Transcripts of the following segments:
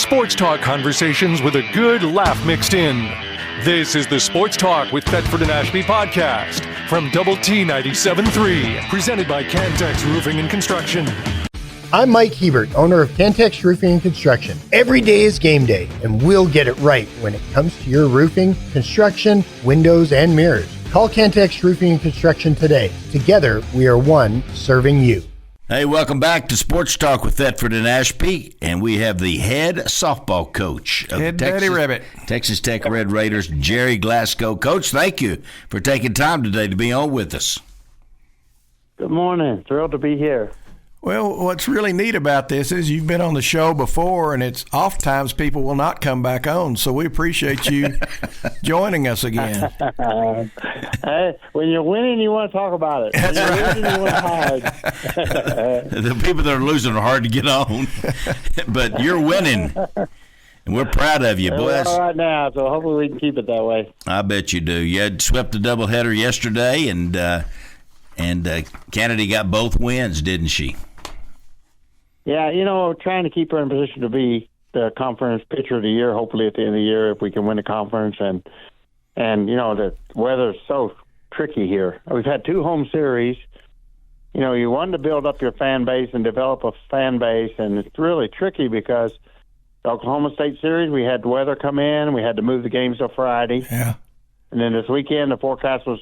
Sports talk conversations with a good laugh mixed in. This is the Sports Talk with Thetford and Ashby podcast from Double T 97.3, presented by Cantex Roofing and Construction. I'm Mike Hebert, owner of Cantex Roofing and Construction. Every day is game day, and we'll get it right when it comes to your roofing, construction, windows, and mirrors. Call Cantex Roofing and Construction today. Together, we are one serving you. Hey, welcome back to Sports Talk with Thetford and Ashby, and we have the head softball coach of Texas Tech Red Raiders, Gerry Glasco. Coach, thank you for taking time today to be on with us. Good morning. Thrilled to be here. Well, what's really neat about this is you've been on the show before, and it's oftentimes people will not come back on, so we appreciate you joining us again. Hey, when you're winning, you want to talk about it. When you're losing, you want to hide. The people that are losing are hard to get on, but you're winning, and we're proud of you, boys. We're all right now, so hopefully we can keep it that way. I bet you do. You had swept the doubleheader yesterday, and Kennedy got both wins, didn't she? Yeah, trying to keep her in position to be the conference pitcher of the year, hopefully at the end of the year if we can win the conference. And the weather's so tricky here. We've had 2 home series. You want to build up your fan base and develop a fan base, and it's really tricky because the Oklahoma State series, we had weather come in. We had to move the games to Friday. Yeah. And then this weekend, the forecast was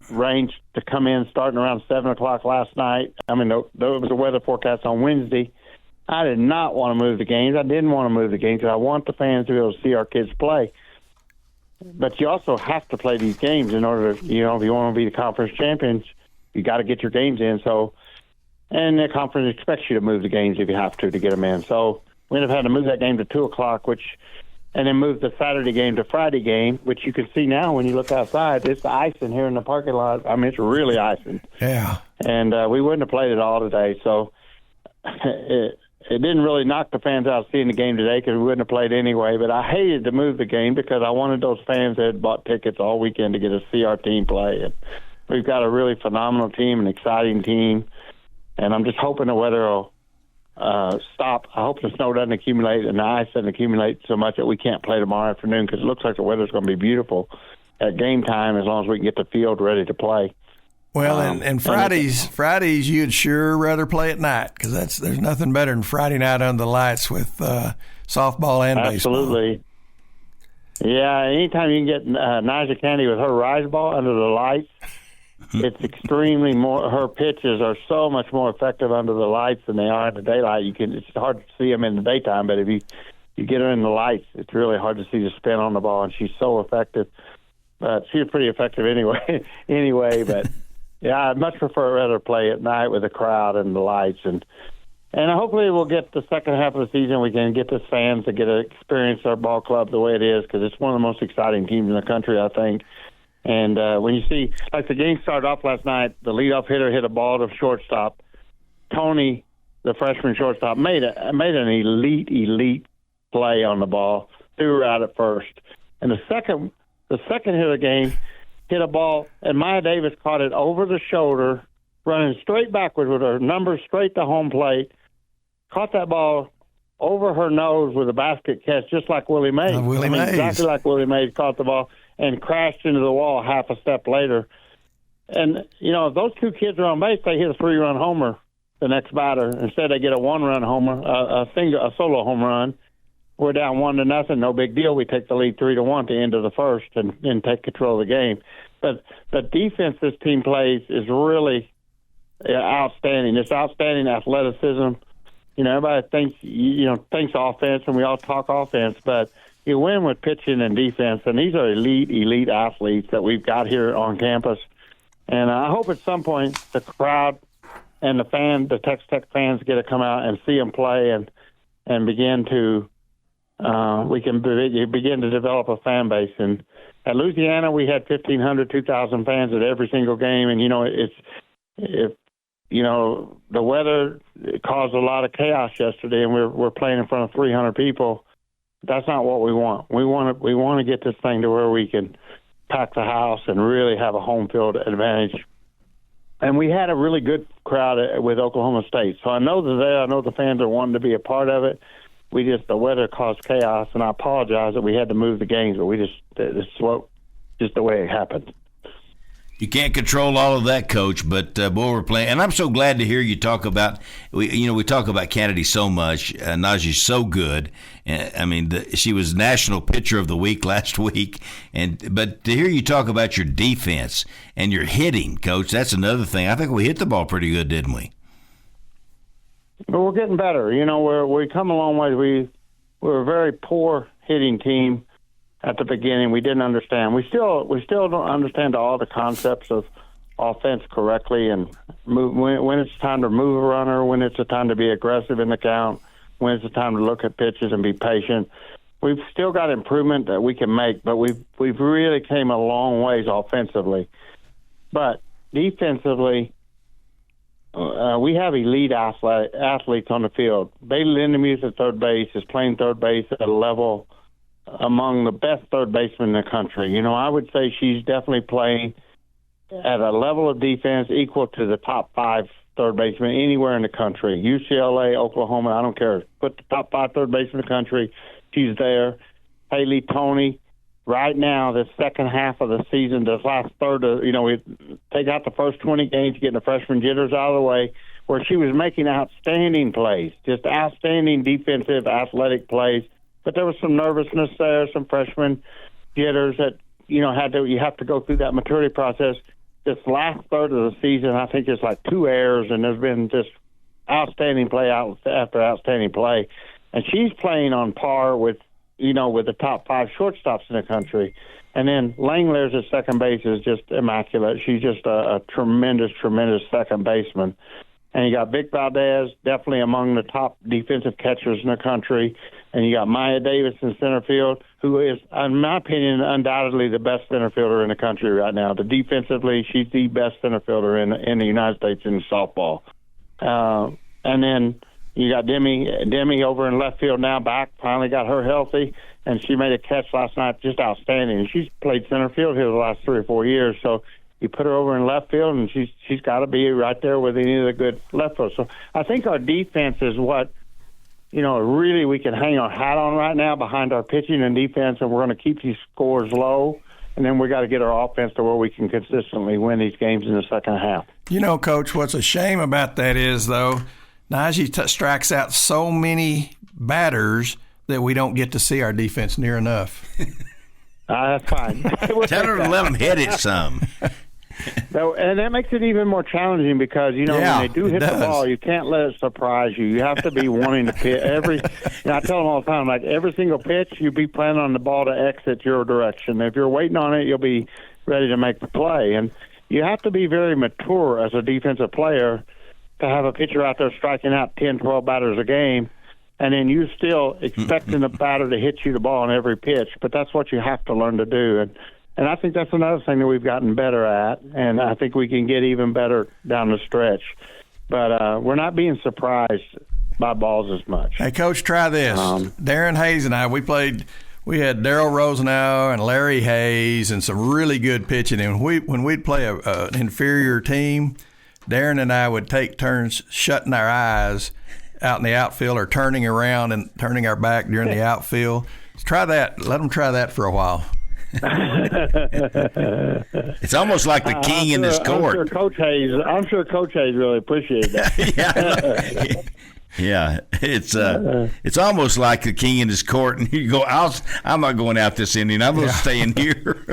range to come in starting around 7 o'clock last night. I mean, there was a weather forecast on Wednesday. I did not want to move the games. I didn't want to move the games because I want the fans to be able to see our kids play. But you also have to play these games in order to, if you want to be the conference champions, you got to get your games in. So, and the conference expects you to move the games if you have to get them in. So we ended up having to move that game to 2 o'clock, and then move the Saturday game to Friday game, which you can see now when you look outside. It's icing here in the parking lot. I mean, it's really icing. Yeah. And we wouldn't have played it all today. So it didn't really knock the fans out seeing the game today because we wouldn't have played anyway. But I hated to move the game because I wanted those fans that had bought tickets all weekend to get to see our team play. And we've got a really phenomenal team, an exciting team. And I'm just hoping the weather will stop. I hope the snow doesn't accumulate and the ice doesn't accumulate so much that we can't play tomorrow afternoon because it looks like the weather's going to be beautiful at game time as long as we can get the field ready to play. Well, and Fridays you'd sure rather play at night because there's nothing better than Friday night under the lights with softball and baseball. Absolutely. Yeah, anytime you can get Naja Candy with her rise ball under the lights, it's extremely more. Her pitches are so much more effective under the lights than they are in the daylight. It's hard to see them in the daytime, but if you get her in the lights, it's really hard to see the spin on the ball, and she's so effective. But she's pretty effective anyway. But yeah, I'd much rather play at night with the crowd and the lights, and hopefully we'll get the second half of the season. We can get the fans to get to experience our ball club the way it is because it's one of the most exciting teams in the country, I think. And when you see, like the game started off last night, the leadoff hitter hit a ball to shortstop. Tony, the freshman shortstop, made an elite play on the ball, threw her out at first. And the second hit of the game hit a ball, and Maya Davis caught it over the shoulder, running straight backwards with her number straight to home plate, caught that ball over her nose with a basket catch, just like Willie Mays. Exactly like Willie Mays caught the ball and crashed into the wall half a step later. And, if those 2 kids are on base, they hit a 3-run homer the next batter. Instead, they get a 1-run homer, a solo home run. We're down 1-0, no big deal. We take the lead 3-1 at the end of the first and take control of the game. But the defense this team plays is really outstanding. It's outstanding athleticism. Everybody thinks offense, and we all talk offense, but you win with pitching and defense, and these are elite athletes that we've got here on campus. And I hope at some point the crowd and the Texas Tech fans get to come out and see them play and begin to we can begin to develop a fan base. And at Louisiana, we had 1,500, 2,000 fans at every single game, and the weather caused a lot of chaos yesterday, and we're playing in front of 300 people. That's not what we want. We want to get this thing to where we can pack the house and really have a home field advantage. And we had a really good crowd with Oklahoma State. So I know they're there. I know the fans are wanting to be a part of it. the weather caused chaos, and I apologize that we had to move the games, but it's just the way it happened. You can't control all of that, Coach, but boy, we're playing. And I'm so glad to hear you talk about, we talk about Kennedy so much. Najee's so good. I mean, she was National Pitcher of the Week last week. But to hear you talk about your defense and your hitting, Coach, that's another thing. I think we hit the ball pretty good, didn't we? But we're getting better. We come a long way. We're a very poor hitting team. At the beginning, we didn't understand. We still don't understand all the concepts of offense correctly, and when it's time to move a runner, when it's a time to be aggressive in the count, when it's a time to look at pitches and be patient. We've still got improvement that we can make, but we've really came a long ways offensively. But defensively, we have elite athletes on the field. Bailey Lindemuth at third base is playing third base at a level among the best third basemen in the country. I would say she's definitely playing at a level of defense equal to the top 5 third basemen anywhere in the country. UCLA, Oklahoma, I don't care. Put the top 5 third basemen in the country, she's there. Haley Tony, right now, the second half of the season, this last third, we take out the first 20 games, getting the freshman jitters out of the way, where she was making outstanding plays, just outstanding defensive, athletic plays. But there was some nervousness there, some freshman jitters that, you have to go through that maturity process. This last third of the season, I think it's like 2 errors, and there's been just outstanding play after outstanding play. And she's playing on par with the top 5 shortstops in the country. And then Langler's at second base is just immaculate. She's just a tremendous, tremendous second baseman. And you got Vic Valdez, definitely among the top defensive catchers in the country. And you got Maya Davis in center field, who is, in my opinion, undoubtedly the best center fielder in the country right now. Defensively, she's the best center fielder in the United States in softball. And then you got Demi over in left field now, back, finally got her healthy, and she made a catch last night, just outstanding. And she's played center field here the last 3 or 4 years, so you put her over in left field, and she's got to be right there with any of the good left field. So I think our defense is what, really we can hang our hat on right now behind our pitching and defense, and we're going to keep these scores low, and then we got to get our offense to where we can consistently win these games in the second half. Coach, what's a shame about that is, though, Najee strikes out so many batters that we don't get to see our defense near enough. That's fine. Tell her to let them hit it some. And that makes it even more challenging because, when they do hit the ball, you can't let it surprise you. You have to be wanting to pitch. I tell them all the time, like every single pitch, you be planning on the ball to exit your direction. If you're waiting on it, you'll be ready to make the play. And you have to be very mature as a defensive player to have a pitcher out there striking out 10, 12 batters a game, and then you still expecting the batter to hit you the ball on every pitch. But that's what you have to learn to do. And I think that's another thing that we've gotten better at, and I think we can get even better down the stretch. But we're not being surprised by balls as much. Hey, Coach, try this. Darren Hayes and I, we had Daryl Rosenauer and Larry Hayes and some really good pitching. And when we'd play an inferior team, Darren and I would take turns shutting our eyes out in the outfield or turning around and turning our back during the outfield. Try that. Let them try that for a while. It's almost like the king in his court. I'm sure Coach Hayes really appreciates that. Yeah, it's almost like the king in his court, and you go, I'm not going out this inning. I'm going to stay in here.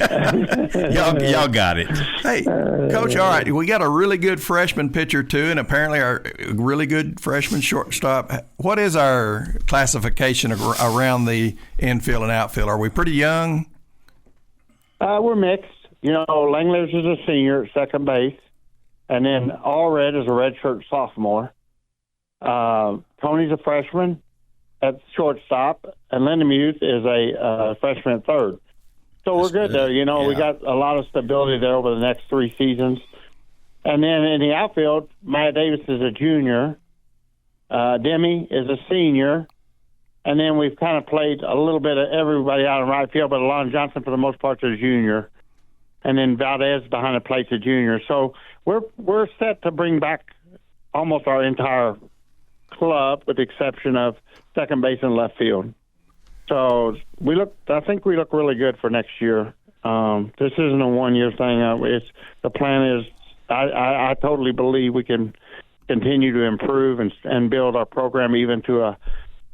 y'all got it. Hey, Coach, all right, we got a really good freshman pitcher too, and apparently our really good freshman shortstop. What is our classification around the infield and outfield? Are we pretty young? We're mixed. Langler's is a senior at second base, and then Allred is a redshirt sophomore. Tony's a freshman at shortstop, and Lindemuth is a freshman at third. So we're good there. We got a lot of stability there over the next 3 seasons. And then in the outfield, Maya Davis is a junior. Demi is a senior. And then we've kind of played a little bit of everybody out in right field, but Alon Johnson, for the most part, is a junior. And then Valdez behind the plate's a junior. So we're set to bring back almost our entire club, with the exception of second base and left field. So I think we look really good for next year. This isn't a one-year thing. The plan is, I totally believe we can continue to improve and build our program even to a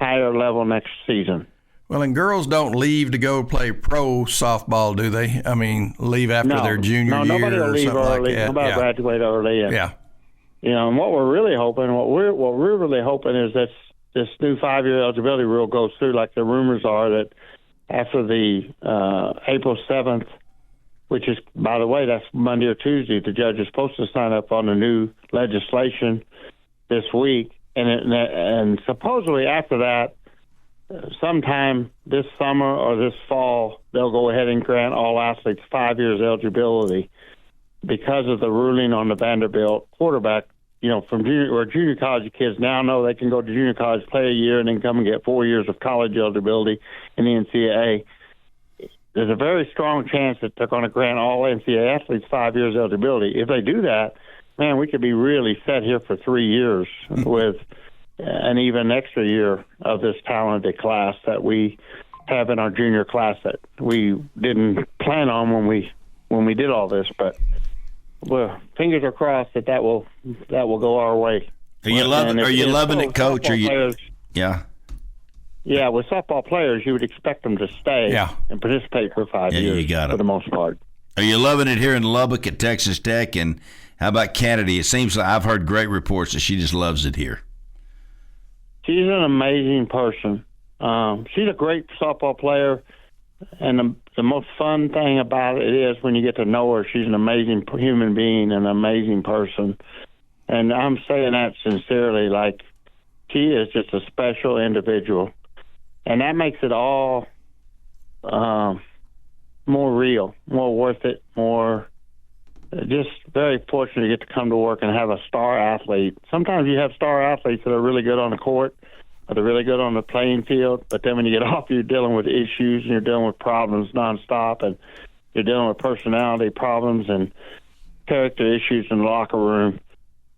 higher level next season. Well, and girls don't leave to go play pro softball, do they? I mean, leave after their junior year nobody will or leave something early. like that. Nobody graduate early. Yeah. And what we're really hoping, what we're really hoping is that this new 5-year eligibility rule goes through, like the rumors are, that after the April 7th, which is, by the way, that's Monday or Tuesday, the judge is supposed to sign up on the new legislation this week. And supposedly after that, sometime this summer or this fall, they'll go ahead and grant all athletes 5 years eligibility because of the ruling on the Vanderbilt quarterback. From junior college kids now know they can go to junior college, play a year, and then come and get 4 years of college eligibility in the NCAA. There's a very strong chance that they're going to grant all NCAA athletes 5 years eligibility. If they do that, man, we could be really set here for 3 years with an even extra year of this talented class that we have in our junior class that we didn't plan on when we did all this, but well, fingers are crossed that will go our way. Are you loving it, Coach? Yeah, with softball players, you would expect them to stay and participate for 5 years for the most part. Are you loving it here in Lubbock at Texas Tech? And how about Kennedy? It seems like I've heard great reports that she just loves it here. She's an amazing person. She's a great softball player, and the most fun thing about it is when you get to know her, she's an amazing human being, an amazing person. And I'm saying that sincerely, like, she is just a special individual. And that makes it all more real, more worth it, more just very fortunate to get to come to work and have a star athlete. Sometimes you have star athletes that are really good on the court, or they're really good on the playing field, but then when you get off, you're dealing with issues and you're dealing with problems nonstop, and you're dealing with personality problems and character issues in the locker room.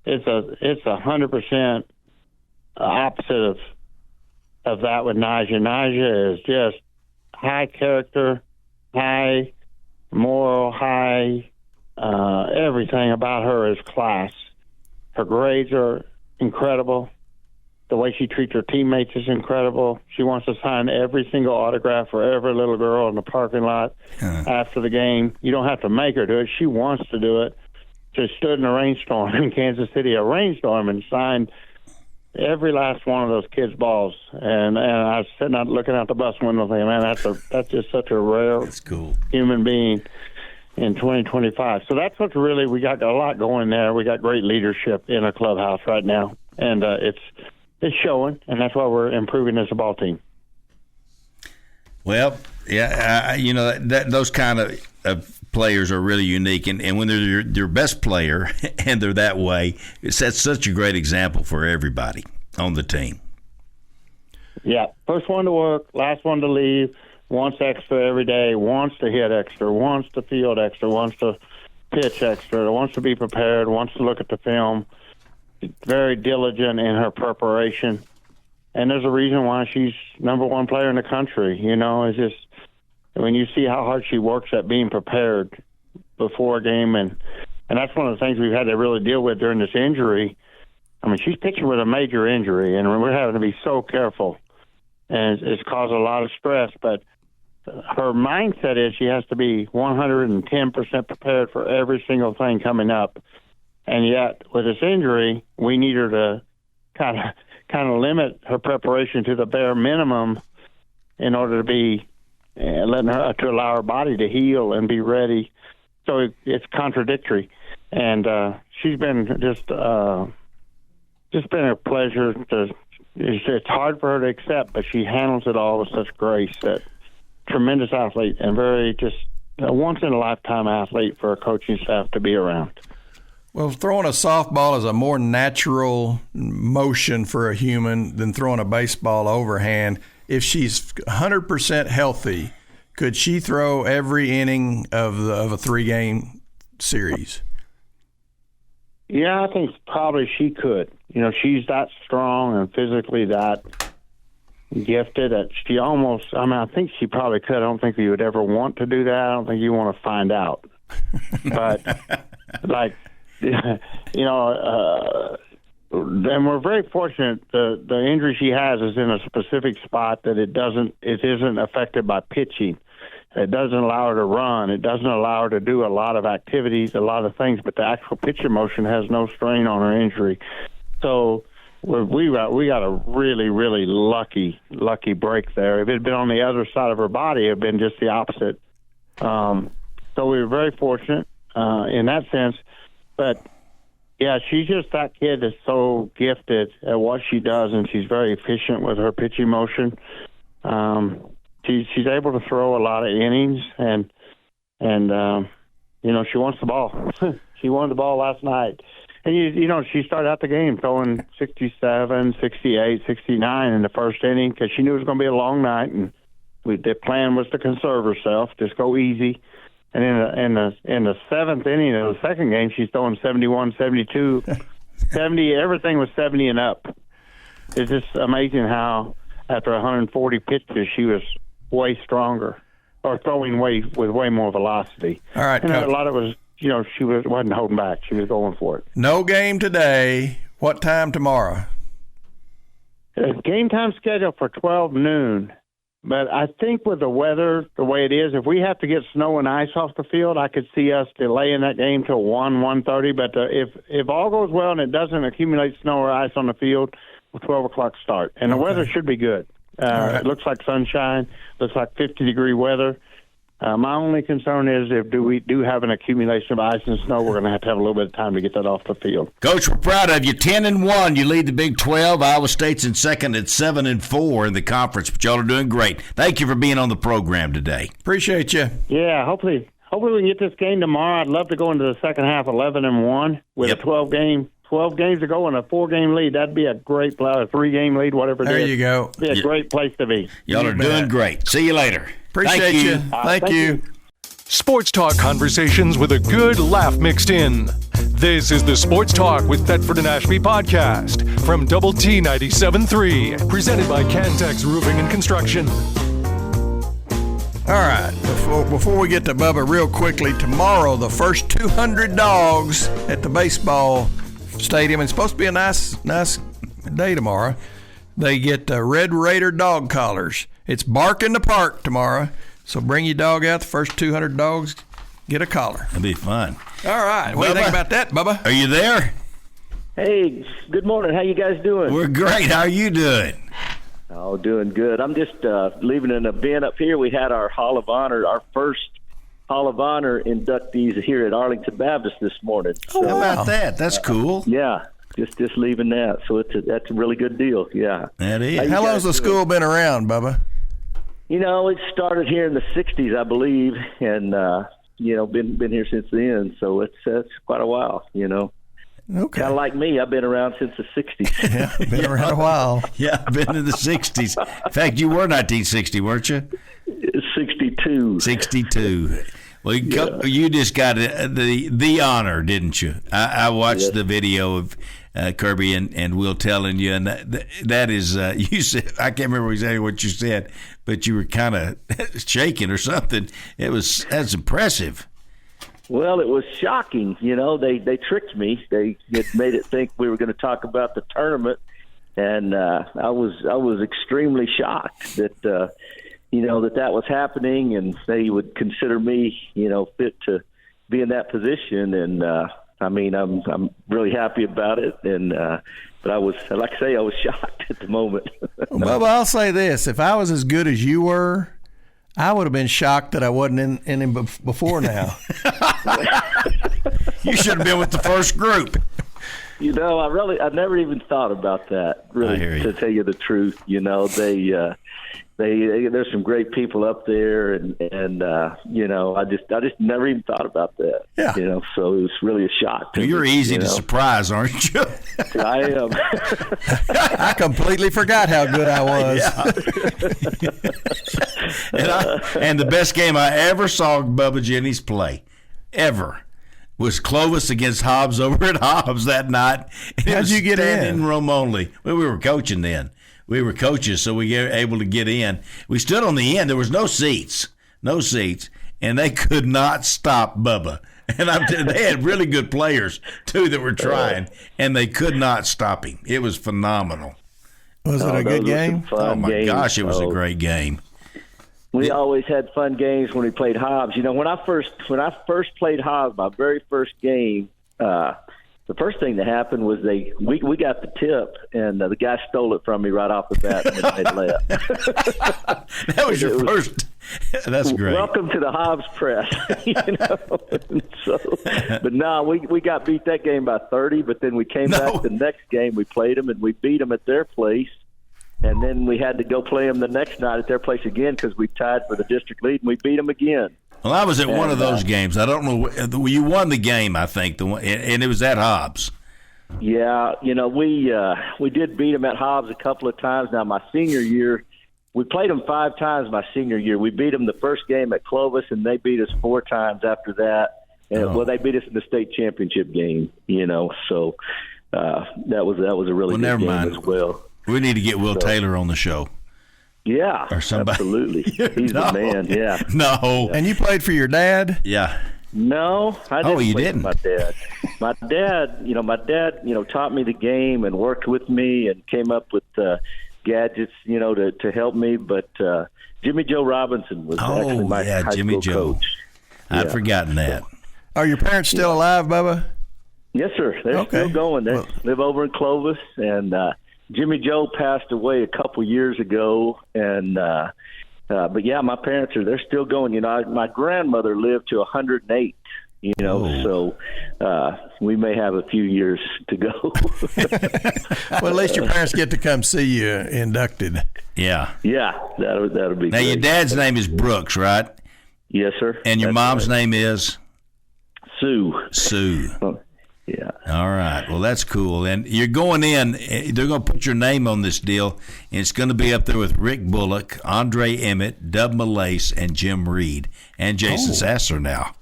It's 100% opposite of that with Naja. Naja is just high character, high moral, high everything about her is class. Her grades are incredible. The way she treats her teammates is incredible. She wants to sign every single autograph for every little girl in the parking lot after the game. You don't have to make her do it. She wants to do it. She stood in a rainstorm in Kansas City, a rainstorm, and signed every last one of those kids' balls. And I was sitting out looking out the bus window thinking, man, that's just such a rare human being in 2025. So that's what's really, we got a lot going there. We got great leadership in our clubhouse right now, and it's showing, and that's why we're improving as a ball team. Well, yeah, those kind of players are really unique, and when they're your best player and they're that way, it sets such a great example for everybody on the team. Yeah, first one to work, last one to leave, wants extra every day, wants to hit extra, wants to field extra, wants to pitch extra, wants to be prepared, wants to look at the film, very diligent in her preparation. And there's a reason why she's number one player in the country. It's just when you see how hard she works at being prepared before a game, and that's one of the things we've had to really deal with during this injury. I mean, she's pitching with a major injury, and we're having to be so careful, and it's caused a lot of stress. But her mindset is she has to be 110% prepared for every single thing coming up. And yet, with this injury, we need her to kind of limit her preparation to the bare minimum in order to be to allow her body to heal and be ready. So it's contradictory, and she's been just been a pleasure. It's hard for her to accept, but she handles it all with such grace. That tremendous athlete and very just a once in a lifetime athlete for a coaching staff to be around. Well, throwing a softball is a more natural motion for a human than throwing a baseball overhand. If she's 100% healthy, could she throw every inning of a 3-game series? Yeah, I think probably she could. she's that strong and physically that gifted that she almost, I think she probably could. I don't think you would ever want to do that. I don't think you want to find out. But, and we're very fortunate. The injury she has is in a specific spot that it isn't affected by pitching. It doesn't allow her to run. It doesn't allow her to do a lot of activities, a lot of things, but the actual pitcher motion has no strain on her injury. So we got a really, really lucky break there. If it had been on the other side of her body, it would have been just the opposite. So we were very fortunate in that sense. But, yeah, she's just that kid that's so gifted at what she does, and she's very efficient with her pitching motion. She's able to throw a lot of innings, and she wants the ball. She wanted the ball last night. And, she started out the game throwing 67, 68, 69 in the first inning because she knew it was going to be a long night, and the plan was to conserve herself, just go easy. And in the seventh inning of the second game, she's throwing 71, 72, 70. Everything was 70 and up. It's just amazing how after 140 pitches, she was way stronger or throwing with way more velocity. All right, and a lot of it was, she wasn't holding back. She was going for it. No game today. What time tomorrow? Game time scheduled for 12 noon. But I think with the weather the way it is, if we have to get snow and ice off the field, I could see us delaying that game till 1:30. But if all goes well and it doesn't accumulate snow or ice on the field, 12 o'clock start. And the weather should be good. Right. It looks like sunshine, looks like 50-degree weather. My only concern is if we do have an accumulation of ice and snow, we're going to have a little bit of time to get that off the field. Coach, we're proud of you. 10-1, you lead the Big 12. Iowa State's in second at 7-4 in the conference, but y'all are doing great. Thank you for being on the program today. Appreciate you. Yeah, hopefully we can get this game tomorrow. I'd love to go into the second half 11-1 with a 12 games to go and a 4-game lead. That'd be a great play, a 3-game lead, whatever it is. There you go. It'd be a great place to be. Y'all are doing great. See you later. Appreciate you. Thank you. Sports talk conversations with a good laugh mixed in. This is the Sports Talk with Thetford and Ashby podcast from Double T 97.3, presented by Cantex Roofing and Construction. All right, before we get to Bubba, real quickly, tomorrow the first 200 dogs at the baseball stadium. It's supposed to be a nice day tomorrow. They get Red Raider dog collars. It's Bark in the Park tomorrow, so bring your dog out. The first 200 dogs get a collar. That'll be fun. All right, what do you think about that, Bubba? Are you there? Hey, good morning. How you guys doing? We're great. How are you doing? Oh, doing good. I'm just leaving an event up here. We had our Hall of Honor, our first Hall of Honor inductees here at Arlington Baptist this morning. Oh, how about that? That's cool. Yeah, just leaving that. So that's a really good deal. Yeah, that is. How long has the school been around, Bubba? It started here in the '60s, I believe, and been here since then. So it's quite a while. Okay. Kind of like me, I've been around since the '60s. Yeah, been around a while. Yeah, been in the '60s. In fact, you were 1960, weren't you? 62. 62. Well, you just got the honor, didn't you? I watched the video of Kirby and Will telling you, and that is you said, I can't remember exactly what you said, but you were kind of shaking or something. That's impressive. Well, it was shocking. They tricked me. They had made it think we were going to talk about the tournament, and I was extremely shocked that that was happening, and they would consider me fit to be in that position. And I'm really happy about it. And but I was, like I say, I was shocked at the moment. Well, I'll say this: if I was as good as you were, I would have been shocked that I wasn't in him before now. You should have been with the first group. I never even thought about that, really, to tell you the truth. There's some great people up there, and I just never even thought about that. Yeah. So it was really a shock. You're easy to surprise, aren't you? I am. I completely forgot how good I was. Yeah. And the best game I ever saw Bubba Jennings play, ever, was Clovis against Hobbs over at Hobbs that night. How'd you get in? Room only. Well, we were coaching then. We were coaches, so we were able to get in. We stood on the end. There was no seats, and they could not stop Bubba. And they had really good players, too, that were trying, and they could not stop him. It was phenomenal. Was it a good game? Oh, my gosh, it was a great game. We always had fun games when we played Hobbs. You know, when I first played Hobbs, my very first game, the first thing that happened was we got the tip, and the guy stole it from me right off the bat and they left. That was your first. That's great. Welcome to the Hobbs press. You know? But no, we got beat that game by 30. But then we came back the next game. We played them and we beat them at their place. And then we had to go play them the next night at their place again because we tied for the district lead and we beat them again. Well, I was at one of those games. I don't know. You won the game, I think, and it was at Hobbs. Yeah, you know, we did beat them at Hobbs a couple of times. Now, my senior year, we played them 5 times my senior year. We beat them the first game at Clovis, and they beat us 4 times after that. And, well, they beat us in the state championship game, you know. So that was a really good game as well. We need to get Will Taylor on the show. Yeah, or somebody. Absolutely. He's the man, yeah. No. And you played for your dad? Yeah. No, I didn't. You didn't? My dad. My dad, taught me the game and worked with me and came up with gadgets, to help me. But Jimmy Joe Robinson was actually my high Jimmy school coach. I'd forgotten that. Are your parents still alive, Bubba? Yes, sir. They're still going. They live over in Clovis, and Jimmy Joe passed away a couple years ago, and but yeah, my parents they're still going. My grandmother lived to 108. So we may have a few years to go. Well, at least your parents get to come see you inducted. Yeah. Yeah, that'll be. Now, great. your dad's name is Brooks, right? Yes, sir. And your mom's name is Sue. Yeah. All right. Well, that's cool. And you're going in. They're going to put your name on this deal, and it's going to be up there with Rick Bullock, Andre Emmett, Dub Malace, and Jim Reed, and Jason Sasser now.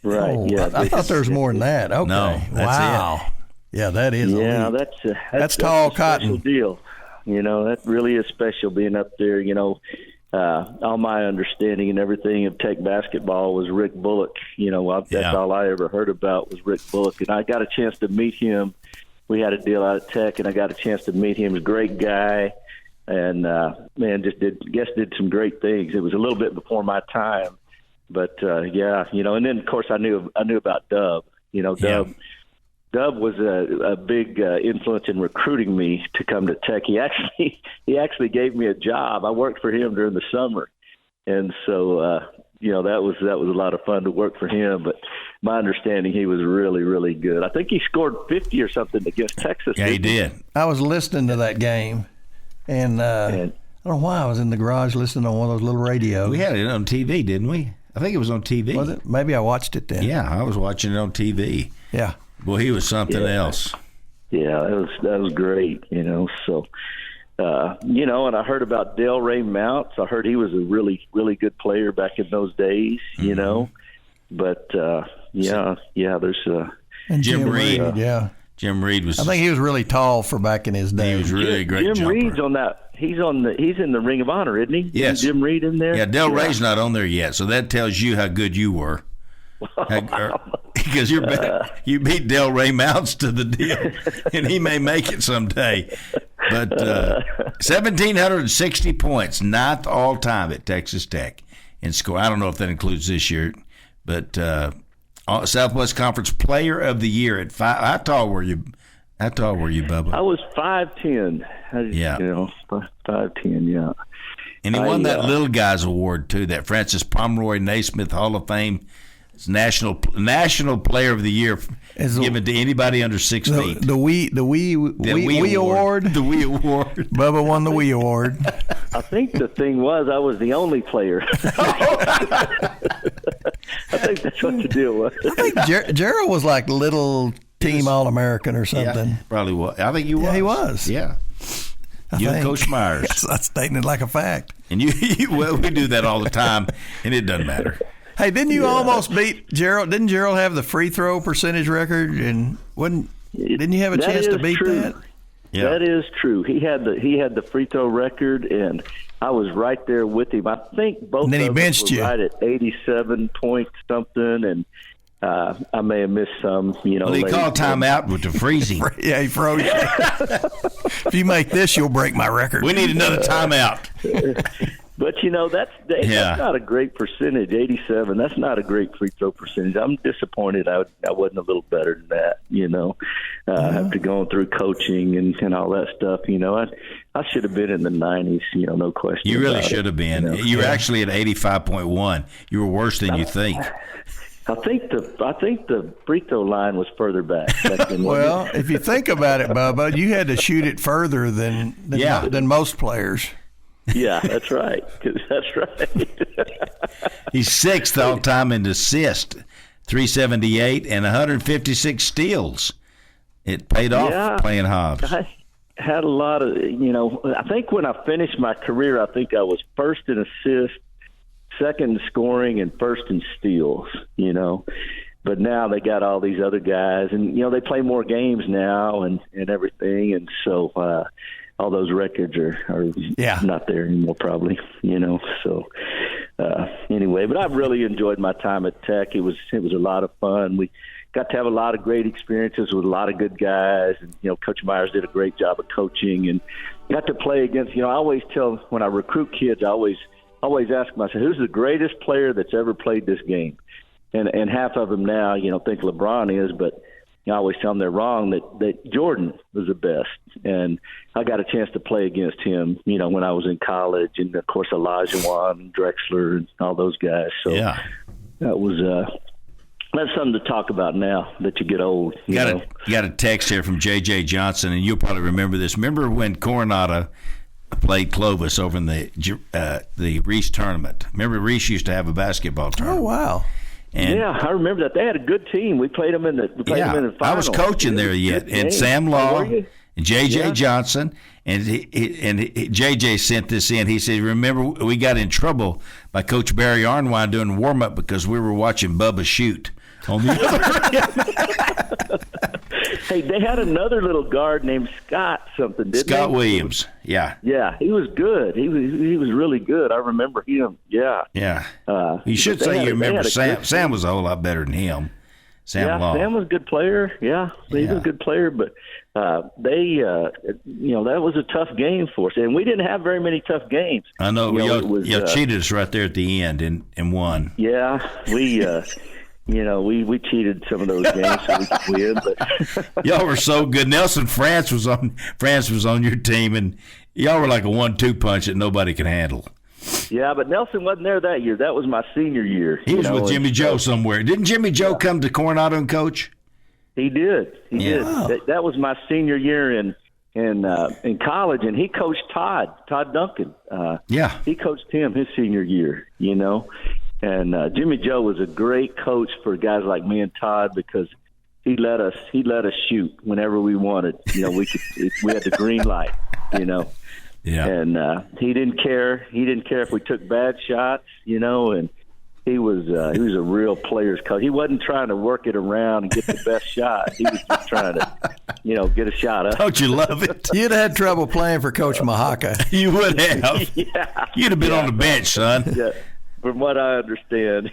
Right. Yeah. I thought there was more than that. Okay. No. That's it. Yeah, that is. Yeah, elite. That's tall a cotton. Special deal. That really is special being up there. All my understanding and everything of Tech basketball was Rick Bullock. That's all I ever heard about was Rick Bullock. And I got a chance to meet him. We had a deal out at Tech, and I got a chance to meet him. He's a great guy. And, did some great things. It was a little bit before my time. But, and then, of course, I knew about Dub. Dub was a big influence in recruiting me to come to Tech. He actually gave me a job. I worked for him during the summer, and so that was a lot of fun to work for him. But my understanding, he was really, really good. I think he scored 50 or something against Texas. Yeah, he did. I was listening to that game, and I don't know why I was in the garage listening on one of those little radios. We had it on TV, didn't we? I think it was on TV. Was it? Maybe I watched it then. Yeah, I was watching it on TV. Yeah. Well, he was something else. Yeah, that was great, So, and I heard about Delray Mounts. I heard he was a really, really good player back in those days, But, there's and Jim Reed. Jim Reed was. I think he was really tall for back in his day. He was really a great Jim jumper. Reed's on that. He's in the Ring of Honor, isn't he? Yes. Isn't Jim Reed in there? Yeah, Delray's not on there yet, so that tells you how good you were. Because you beat Delray Mounts to the deal, and he may make it someday. But 1,760 points, 9th all time at Texas Tech in score. I don't know if that includes this year, but Southwest Conference Player of the Year at 5. How tall were you, Bubba? I was 5'10". 5'10", yeah. And he won that Little Guys Award, too, that Francis Pomeroy Naismith Hall of Fame National Player of the Year given to anybody under 6 feet. The Wee Award. The Wee Award. Bubba won the Wee Award. I think the thing was I was the only player. I think that's what the deal was. I think Gerald was like little team All-American or something. Yeah, probably was. I think he was. Yeah, he was. Yeah. And Coach Myers. Yes, that's stating it like a fact. And we do that all the time, and it doesn't matter. Hey, didn't you almost beat Gerald? Didn't Gerald have the free throw percentage record? And didn't you have a chance to beat that? Yeah. That is true. He had the free throw record, and I was right there with him. I think both of us were right at 87 points something, and I may have missed some. Well, he called timeout with the freezing. Yeah, he froze. If you make this, you'll break my record. We need another timeout. But that's not a great percentage. 87. That's not a great free throw percentage. I'm disappointed. I wasn't a little better than that. After going through coaching and all that stuff. I should have been in the 90s. No question. You really should have been. You were actually at 85.1. You were worse than you think. I think the free throw line was further back. Well, if you think about it, Bubba, you had to shoot it further than most players. Yeah, that's right. That's right. He's sixth all time in assist, 378 and 156 steals. It paid off playing Hobbs. I had a lot of, I think when I finished my career, I think I was first in assists, second in scoring, and first in steals, But now they got all these other guys, and, they play more games now and everything. And so all those records are not there anymore, probably, So anyway, but I've really enjoyed my time at Tech. It was a lot of fun. We got to have a lot of great experiences with a lot of good guys. And, Coach Myers did a great job of coaching, and got to play against, I always tell when I recruit kids, I always ask myself, who's the greatest player that's ever played this game? And half of them now, think LeBron is, but I always tell them they're wrong, that Jordan was the best. And I got a chance to play against him, when I was in college, and, of course, Olajuwon, Drexler, and all those guys. So that was that's something to talk about now that you get old. You got a text here from J.J. Johnson, and you'll probably remember this. Remember when Coronado played Clovis over in the Reese tournament? Remember Reese used to have a basketball tournament? Oh, wow. And I remember that. They had a good team. We played them in the final. I was coaching there yet, and Sam Law and J.J. Johnson, and J.J. sent this in. He said, remember, we got in trouble by Coach Barry Arnwine doing warm-up because we were watching Bubba shoot on the other. Hey, they had another little guard named Scott something, didn't they? Scott Williams, yeah. Yeah, he was good. He was really good. I remember him, yeah. Yeah. You should say you remember Sam. Sam was a whole lot better than him. Sam Law. Sam was a good player. Yeah, he was a good player, but that was a tough game for us, and we didn't have very many tough games. I know. Y'all cheated us right there at the end and won. Yeah, we we cheated some of those games so we could win. But y'all were so good. Nelson France was on your team, and y'all were like a 1-2 punch that nobody could handle. Yeah, but Nelson wasn't there that year. That was my senior year. He was with Jimmy Joe somewhere. Didn't Jimmy Joe come to Coronado and coach? He did. He did. That was my senior year in college, and he coached Todd Duncan. He coached him his senior year. And Jimmy Joe was a great coach for guys like me and Todd because he let us shoot whenever we wanted. We had the green light. Yeah. And he didn't care. He didn't care if we took bad shots. And he was a real player's coach. He wasn't trying to work it around and get the best shot. He was just trying to, get a shot up. Don't you love it? You'd have had trouble playing for Coach Mahaka. You would have. Yeah. You'd have been on the bench, son. Yeah. From what I understand.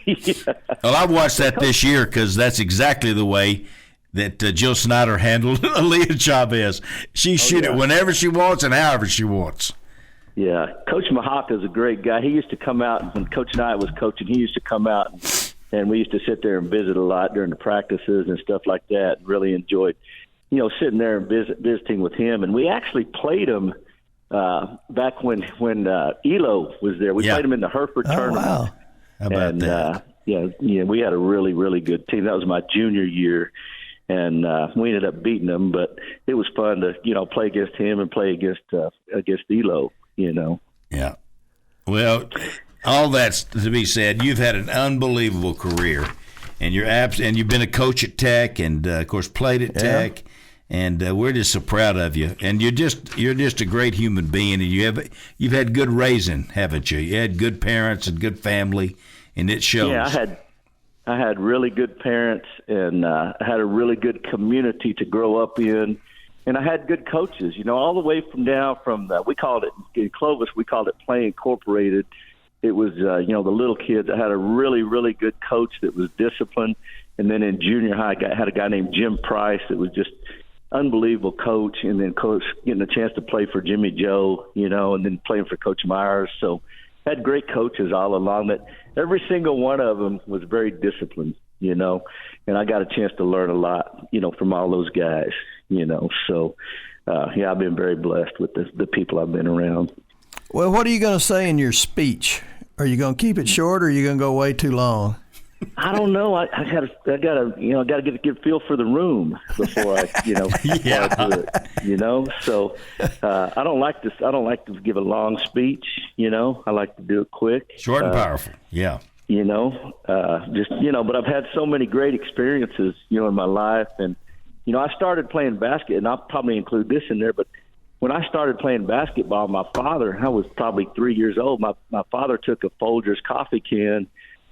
Well, I watched that this year because that's exactly the way that Jill Snyder handled Aaliyah Chavez. She shoot it whenever she wants and however she wants. Yeah. Coach Mahaka is a great guy. He used to come out when Coach Knight was coaching. He used to come out and we used to sit there and visit a lot during the practices and stuff like that. Really enjoyed, sitting there and visiting with him. And we actually played him back when Elo was there. We played him in the Hereford tournament. Wow. How about that? We had a really, really good team. That was my junior year, and we ended up beating them. But it was fun to play against him and play against Elo. Yeah. Well, all that's to be said. You've had an unbelievable career, and you've been a coach at Tech, and of course played at Tech. And we're just so proud of you. And you're just a great human being, and you've had good raising, haven't you? You had good parents and good family, and it shows. Yeah, I had really good parents, and I had a really good community to grow up in, and I had good coaches. All the way from we called it in Clovis, we called it Play Incorporated. It was the little kids. I had a really, really good coach that was disciplined, and then in junior high, I had a guy named Jim Price that was just unbelievable coach, and then coach getting a chance to play for Jimmy Joe, and then playing for Coach Myers. So had great coaches all along that every single one of them was very disciplined, and I got a chance to learn a lot, from all those guys, So, I've been very blessed with the people I've been around. Well, what are you going to say in your speech? Are you going to keep it short, or are you going to go way too long? I don't know. I got to get a feel for the room before I, Yeah. before I do it. So I don't like to give a long speech. I like to do it quick, Short and powerful. Yeah. But I've had so many great experiences, in my life, and I started playing basket, and I'll probably include this in there, but when I started playing basketball, my father, I was probably 3 years old. My father took a Folgers coffee can,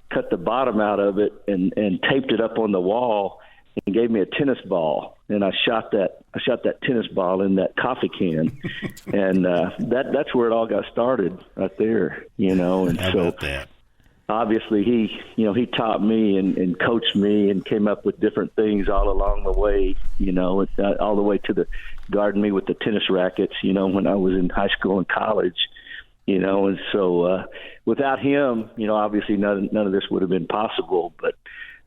cut the bottom out of it, and taped it up on the wall, and gave me a tennis ball. And I shot that tennis ball in that coffee can, and that's where it all got started, right there. And How so about that? obviously he taught me and coached me and came up with different things all along the way, all the way to the guarding me with the tennis rackets, when I was in high school and college, and so without him, obviously none of this would have been possible. But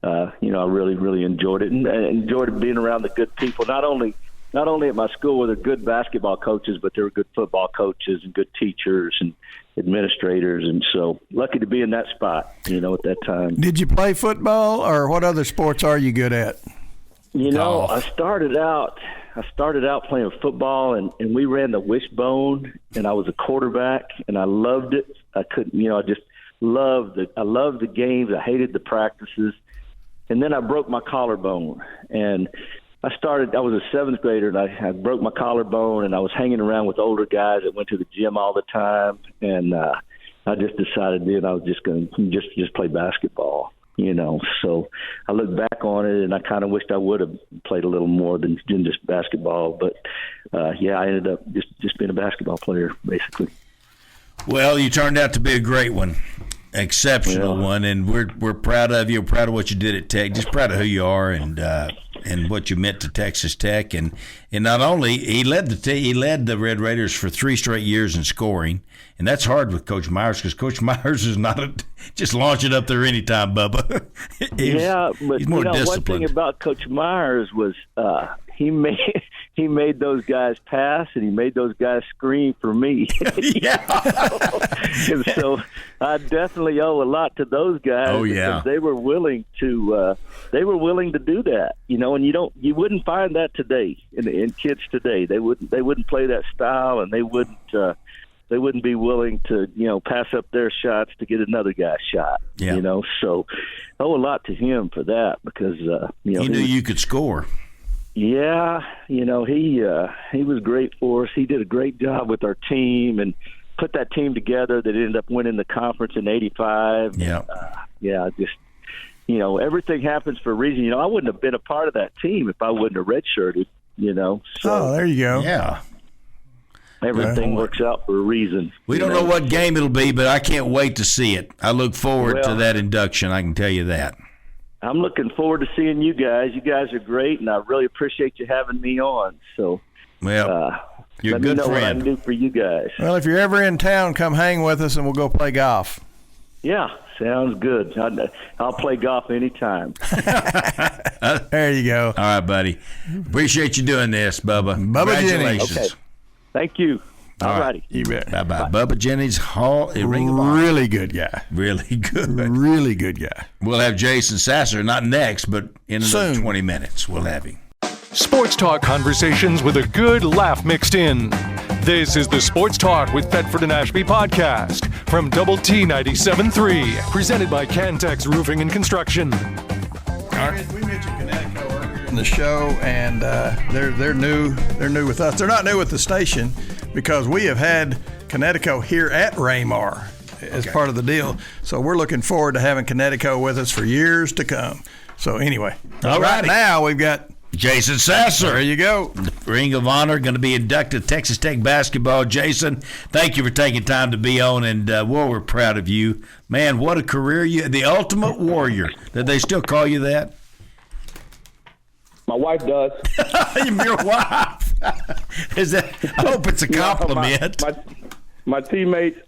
I really, really enjoyed it, and enjoyed being around the good people, not only at my school where they're good basketball coaches, but there were good football coaches and good teachers and administrators, and so lucky to be in that spot, at that time. Did you play football, or what other sports are you good at? Golf. I started out playing football, and we ran the wishbone, and I was a quarterback, and I loved it. I just loved it. I loved the games. I hated the practices. And then I broke my collarbone, and I was a seventh grader, and I broke my collarbone, and I was hanging around with older guys that went to the gym all the time, and I just decided then I was just going to just play basketball, So I look back on it, and I kind of wished I would have played a little more than just basketball. But, I ended up just being a basketball player, basically. Well, you turned out to be a great one. Exceptional one, and we're proud of you. We're proud of what you did at Tech. Just proud of who you are and what you meant to Texas Tech. And not only he led the Red Raiders for 3 straight years in scoring, and that's hard with Coach Myers because Coach Myers is not just launch it up there anytime, Bubba. But he's more disciplined. One thing about Coach Myers was he made those guys pass, and he made those guys scream for me. And so I definitely owe a lot to those guys. Oh yeah, because they were willing to do that. And you wouldn't find that today in kids today. They wouldn't play that style, and they wouldn't be willing to pass up their shots to get another guy's shot. Yeah. So I owe a lot to him for that because he knew you could score. Yeah, he was great for us. He did a great job with our team and put that team together that ended up winning the conference in '85. Yeah. Just everything happens for a reason. I wouldn't have been a part of that team if I wouldn't have redshirted. So there you go. Yeah. Everything works out for a reason. We don't know what game it'll be, but I can't wait to see it. I look forward to that induction. I can tell you that. I'm looking forward to seeing you guys. You guys are great, and I really appreciate you having me on. So, you're a let good me know friend. what I can do for you guys. Well, if you're ever in town, come hang with us, and we'll go play golf. Yeah, sounds good. I'll play golf anytime. There you go. All right, buddy. Appreciate you doing this, Bubba. Bubba Jennings. Congratulations. Okay. Thank you. All righty. You bet. Bye-bye. Bubba Jennings, Hall, Ring of Honor. Really good guy. Really good. Really good guy. We'll have Jason Sasser, not next, but in another Soon. 20 minutes. We'll have him. Sports talk conversations with a good laugh mixed in. This is the Sports Talk with Thetford and Ashby podcast from Double T 97.3, presented by Cantex Roofing and Construction. We mentioned Connecticut earlier in the show, and they're new. They're new with us. They're not new with the station because we have had Connecticut here at Raymar, as part of the deal. So we're looking forward to having Connecticut with us for years to come. So anyway, right now we've got Jason Sasser. There you go. Ring of Honor, going to be inducted to Texas Tech basketball. Jason, thank you for taking time to be on, and we're proud of you. Man, what a career. The ultimate warrior. Did they still call you that? My wife does. Your wife. I hope it's a compliment. My teammates,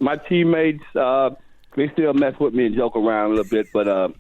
they still mess with me and joke around a little bit, but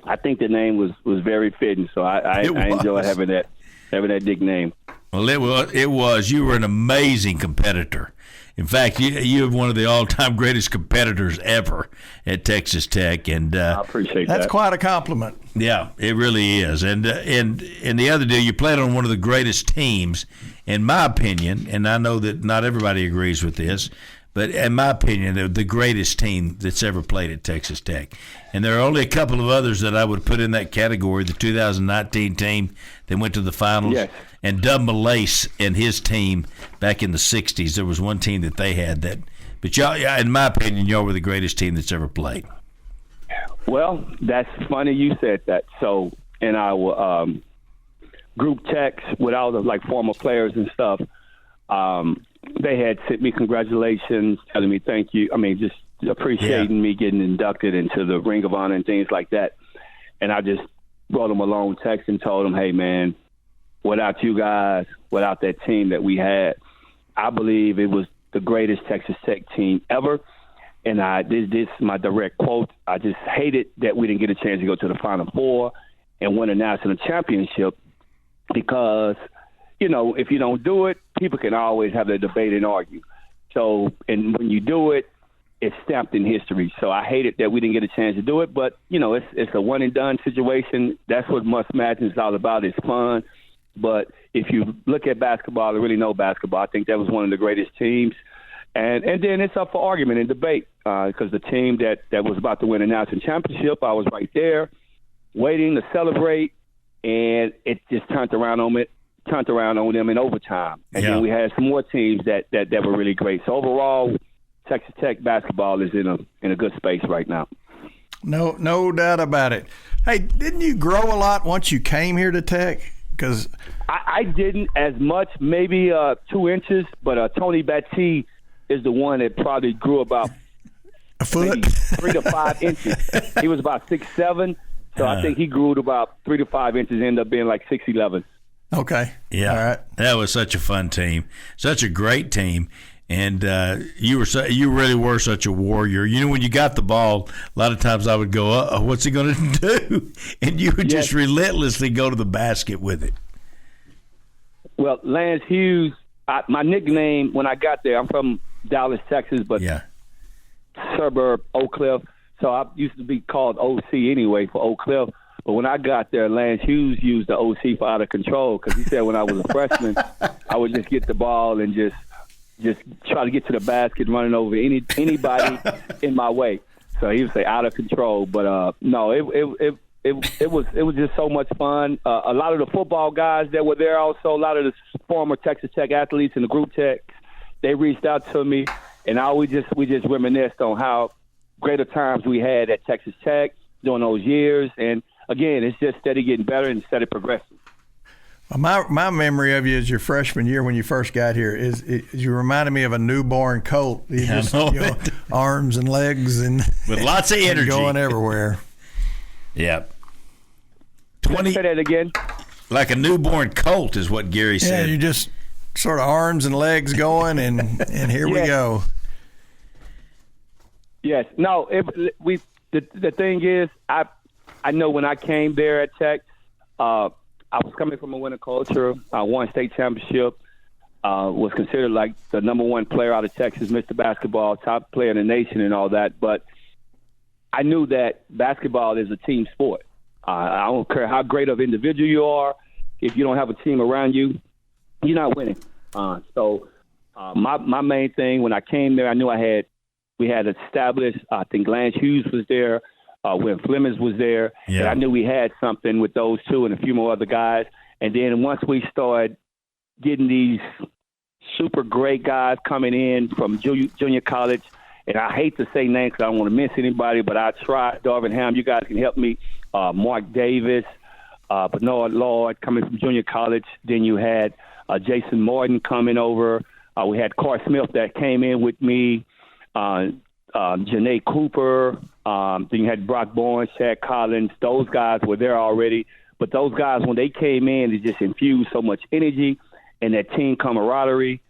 I think the name was very fitting, so I enjoy having that nickname. Well, it was. You were an amazing competitor. In fact, you're one of the all-time greatest competitors ever at Texas Tech, and I appreciate that. That's quite a compliment. Yeah, it really is. And the other deal, you played on one of the greatest teams, in my opinion, and I know that not everybody agrees with this, but in my opinion, the greatest team that's ever played at Texas Tech. And there are only a couple of others that I would put in that category. The 2019 team that went to the finals, yes. And Dub Malace and his team back in the 60s. There was one team that they had that. But y'all, in my opinion, y'all were the greatest team that's ever played. Well, that's funny you said that. So in our group text with all the former players and stuff, they had sent me congratulations, telling me thank you. I mean, just appreciating me getting inducted into the Ring of Honor and things like that. And I just wrote them a long text and told them, hey, man, without you guys, without that team that we had, I believe it was the greatest Texas Tech team ever. And this is my direct quote. I just hated that we didn't get a chance to go to the Final Four and win a national championship because, if you don't do it, people can always have their debate and argue. So, and when you do it, it's stamped in history. So I hated that we didn't get a chance to do it. But, it's a one-and-done situation. That's what Must Madness is all about. It's fun. But if you look at basketball and really know basketball, I think that was one of the greatest teams. And then it's up for argument and debate because the team that was about to win a national championship, I was right there waiting to celebrate, and it just turned around on them in overtime. And then we had some more teams that were really great. So overall, Texas Tech basketball is in a good space right now. No doubt about it. Hey, didn't you grow a lot once you came here to Tech? Because I didn't as much, maybe 2 inches, but Tony Batty is the one that probably grew about a foot, 3 to 5 inches. He was about 6'7", so I think he grew to about 3 to 5 inches, ended up being like 6'11". Okay. Yeah. All right. That was such a fun team, such a great team. And you really were such a warrior. When you got the ball, a lot of times I would go, what's he going to do? And you would just relentlessly go to the basket with it. Well, Lance Hughes, my nickname when I got there, I'm from Dallas, Texas, but suburb Oak Cliff. So I used to be called OC anyway for Oak Cliff. But when I got there, Lance Hughes used the OC for out of control because he said when I was a freshman, I would just get the ball and just try to get to the basket, running over anybody in my way. So he would say out of control. But no, it was just so much fun. A lot of the football guys that were there, also a lot of the former Texas Tech athletes in the group text, they reached out to me, and we just reminisced on how great of times we had at Texas Tech during those years. And again, it's just steady getting better and steady progressing. My memory of you is your freshman year when you first got here is you reminded me of a newborn colt. You just, arms and legs and with lots of energy going everywhere. Yeah. Say that again. Like a newborn colt is what Gary said. Yeah, you just sort of arms and legs going and here we go. Yes. No, the thing is I know when I came there at Tech, I was coming from a winning culture. I won state championship, was considered like the number one player out of Texas, Mr. Basketball, top player in the nation and all that. But I knew that basketball is a team sport. I don't care how great of an individual you are. If you don't have a team around you, you're not winning. So my main thing when I came there, I knew we had established, I think Lance Hughes was there. When Flemings was there, and I knew we had something with those two and a few more other guys. And then once we started getting these super great guys coming in from junior college and I hate to say names because I don't want to miss anybody, but I tried. Darvin Ham, you guys can help me. Mark Davis, Bernard Lord coming from junior college. Then you had Jason Morton coming over. We had Carr Smith that came in with me. Janae Cooper. Then you had Brock Bourne, Shaq Collins. Those guys were there already. But those guys, when they came in, they just infused so much energy and that team camaraderie.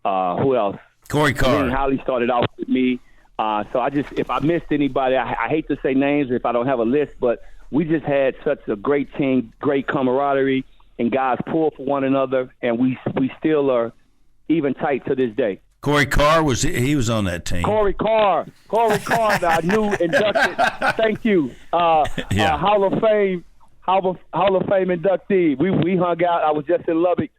Who else? Corey Carr. Holly started off with me. So if I missed anybody, I hate to say names if I don't have a list, but we just had such a great team, great camaraderie, and guys pull for one another, and we still are even tight to this day. Corey Carr was on that team. Corey Carr, our new inducted. Thank you. Hall of Fame inductee. We hung out. I was just in Lubbock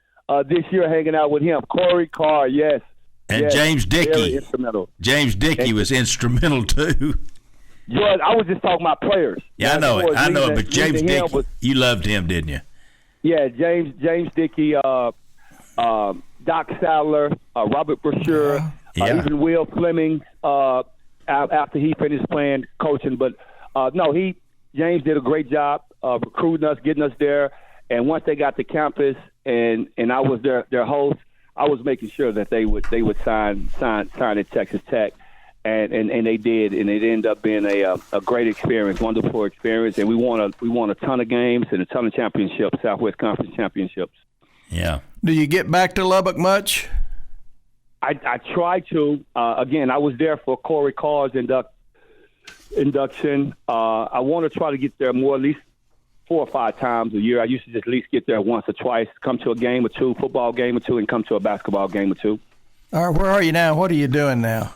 this year hanging out with him. Corey Carr, yes. And yes, James Dickey. Very instrumental. James Dickey was instrumental too. George, I was just talking about players. Yeah, I know it. But James Dickey, you loved him, didn't you? Yeah, James Dickey, Doc Sadler, Robert Brashear, even Will Fleming after he finished playing coaching. But James did a great job recruiting us, getting us there. And once they got to campus and I was their host, I was making sure that they would sign at Texas Tech. And they did, and it ended up being a great experience, wonderful experience, and we won a ton of games and a ton of championships, Southwest Conference championships. Yeah. Do you get back to Lubbock much? I try to. Again, I was there for Corey Carr's induction. I want to try to get there more, at least 4 or 5 times a year. I used to just at least get there once or twice, come to a game or two, football game or two, and come to a basketball game or two. All right, where are you now? What are you doing now?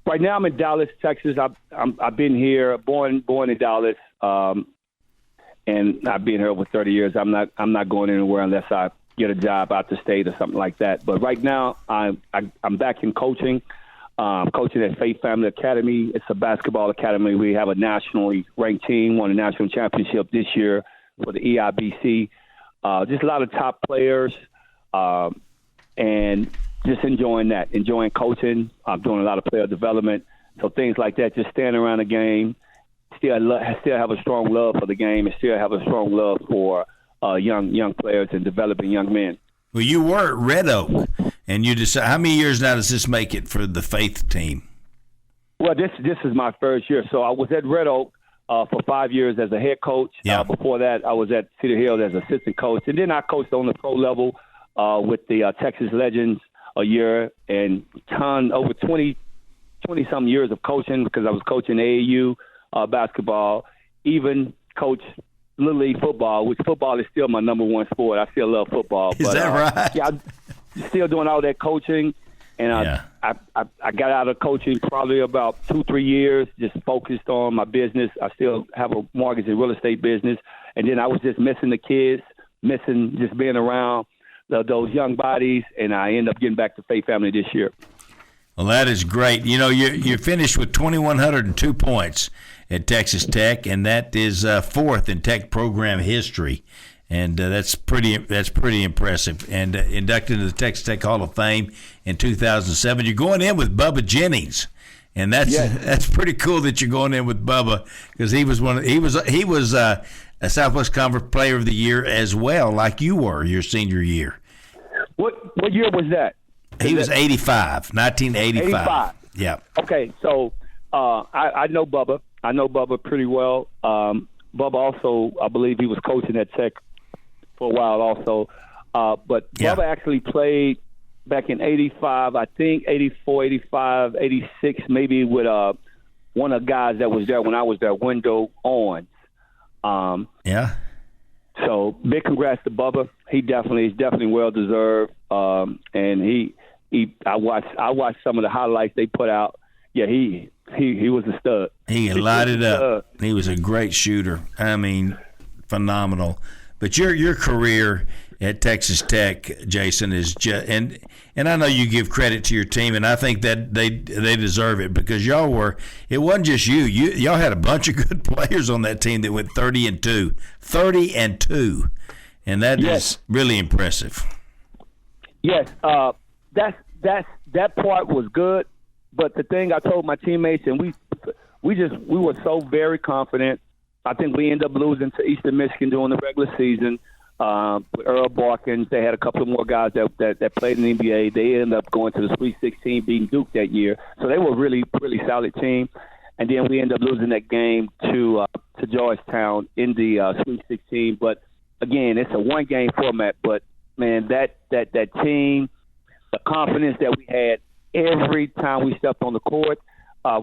Right now, I'm in Dallas, Texas. I've been here, born in Dallas, and I've been here over 30 years. I'm not going anywhere unless I get a job out the state or something like that. But right now, I'm back in coaching. Coaching at Faith Family Academy. It's a basketball academy. We have a nationally ranked team, won a national championship this year for the EIBC. Just a lot of top players, and just enjoying coaching. I'm doing a lot of player development. So things like that, just staying around the game, still have a strong love for the game and still have a strong love for young players and developing young men. Well, you were at Red Oak, and you decided, how many years now does this make it for the Faith team? Well, this is my first year. So I was at Red Oak for 5 years as a head coach. Yeah. Before that, I was at Cedar Hill as assistant coach. And then I coached on the pro level with the Texas Legends a year, and over 20-some years of coaching because I was coaching AAU basketball, even coached Little League football, which football is still my number one sport. I still love football. Is that right? Yeah, I'm still doing all that coaching. And I got out of coaching probably about 2-3 years, just focused on my business. I still have a mortgage and real estate business. And then I was just missing the kids, missing just being around those young bodies, and I end up getting back to Faith Family this year. Well, that is great. You know, you finished with 2,102 points at Texas Tech, and that is fourth in Tech program history, and that's pretty impressive. And inducted into the Texas Tech Hall of Fame in 2007. You're going in with Bubba Jennings, and that's pretty cool that you're going in with Bubba because he was a Southwest Conference Player of the Year as well, like you were your senior year. What year was that? He was 1985. 85. Yeah. Okay, so I know Bubba. I know Bubba pretty well. Bubba also, I believe he was coaching at Tech for a while also. But Bubba actually played back in 85, I think 84, 85, 86, maybe with one of the guys that was there when I was there, Wendell Owens. Yeah. So big congrats to Bubba. He's definitely well deserved. And I watched some of the highlights they put out. Yeah, he was a stud. He lighted up. He was a great shooter. I mean, phenomenal. But your career at Texas Tech, Jason, is just and I know you give credit to your team, and I think that they deserve it because it wasn't just you. Y'all had a bunch of good players on that team that went 30-2, and that is really impressive. Yes, that part was good. But the thing I told my teammates, and we were so very confident. I think we ended up losing to Eastern Michigan during the regular season. With Earl Barkins, they had a couple of more guys that played in the NBA. They ended up going to the Sweet 16, beating Duke that year. So they were a really, really solid team. And then we ended up losing that game to Georgetown in the Sweet 16. But again, it's a one-game format. But man, that team, the confidence that we had every time we stepped on the court,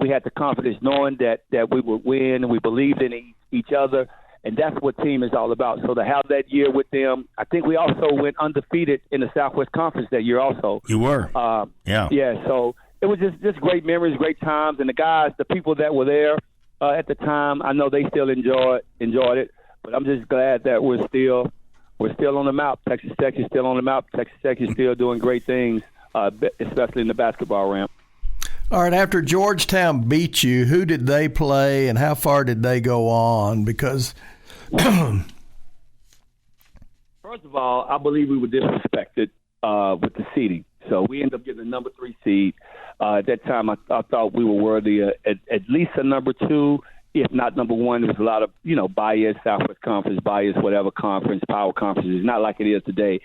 we had the confidence knowing that we would win, and we believed in each other. And that's what team is all about. So to have that year with them, I think we also went undefeated in the Southwest Conference that year also. You were. Yeah. Yeah, so it was just great memories, great times. And the guys, the people that were there at the time, I know they still enjoyed it. But I'm just glad that we're still on the map. Texas Tech is still on the map. Texas Tech is still doing great things, especially in the basketball realm. All right, after Georgetown beat you, who did they play and how far did they go on? Because first of all, I believe we were disrespected with the seeding. So we ended up getting a number 3 seed. At that time, I thought we were worthy at least a number 2, if not number 1. There was a lot of, bias, Southwest Conference, bias, whatever conference, power conferences. Not like it is today.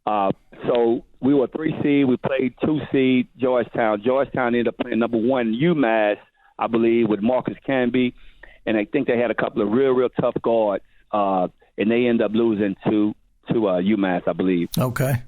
So we were 3 seed. We played 2 seed Georgetown. Georgetown ended up playing number 1 UMass, I believe, with Marcus Camby. And I think they had a couple of real tough guards. And they ended up losing to UMass, I believe. Okay.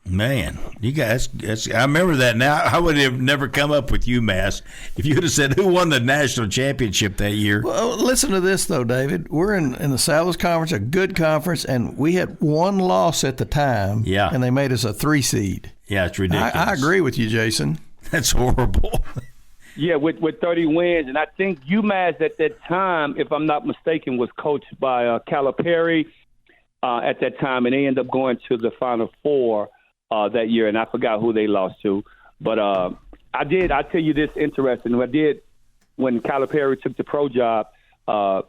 Man, you guys, I remember that now. I would have never come up with UMass if you would have said who won the national championship that year. Well, listen to this, though, David. We're in the Southwest Conference, a good conference, and we had 1 loss at the time. Yeah. And they made us a 3 seed. Yeah, it's ridiculous. I agree with you, Jason. That's horrible. Yeah, with 30 wins. And I think UMass at that time, if I'm not mistaken, was coached by Calipari at that time, and they ended up going to the Final Four that year, and I forgot who they lost to. But I'll tell you this interesting. When Calipari took the pro job, I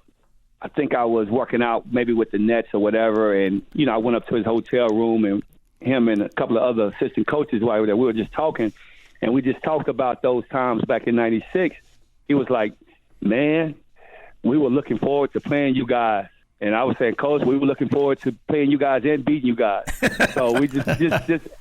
think I was working out maybe with the Nets or whatever, and, I went up to his hotel room, and him and a couple of other assistant coaches while we were just talking, and we just talked about those times back in '96. He was like, man, we were looking forward to playing you guys. And I was saying, Coach, we were looking forward to playing you guys and beating you guys. So we just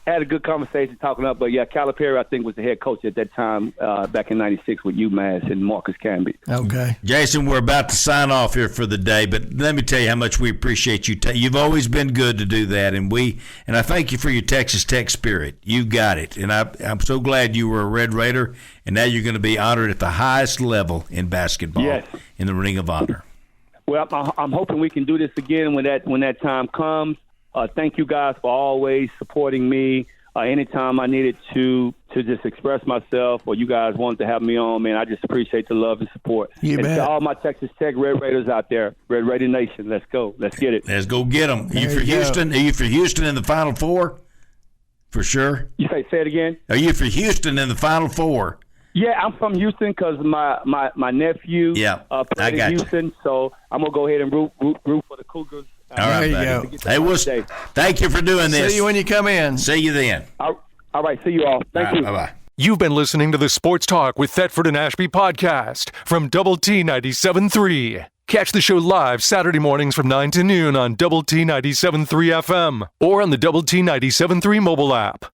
had a good conversation talking up. But, yeah, Calipari, I think, was the head coach at that time back in '96 with UMass and Marcus Camby. Okay. Jason, we're about to sign off here for the day, but let me tell you how much we appreciate you. You've always been good to do that, and I thank you for your Texas Tech spirit. You got it. And I'm so glad you were a Red Raider, and now you're going to be honored at the highest level in basketball, yes, in the Ring of Honor. Well, I'm hoping we can do this again when that time comes. Thank you guys for always supporting me. Anytime I needed to just express myself or you guys wanted to have me on, man, I just appreciate the love and support. You and bet. to all my Texas Tech Red Raiders out there, Red Raider Nation, let's go. Let's get it. Let's go get them. Are you for Houston? Are you for Houston in the Final Four? For sure. You say it again? Are you for Houston in the Final Four? Yeah, I'm from Houston because my nephew played in Houston, so I'm going to go ahead and root for the Cougars. All right, buddy. Hey, thank you for doing this. See you when you come in. See you then. All right, see you all. Thank you. Bye-bye. You've been listening to the Sports Talk with Thetford and Ashby podcast from Double T 97.3. Catch the show live Saturday mornings from 9 to noon on Double T 97.3 FM or on the Double T 97.3 mobile app.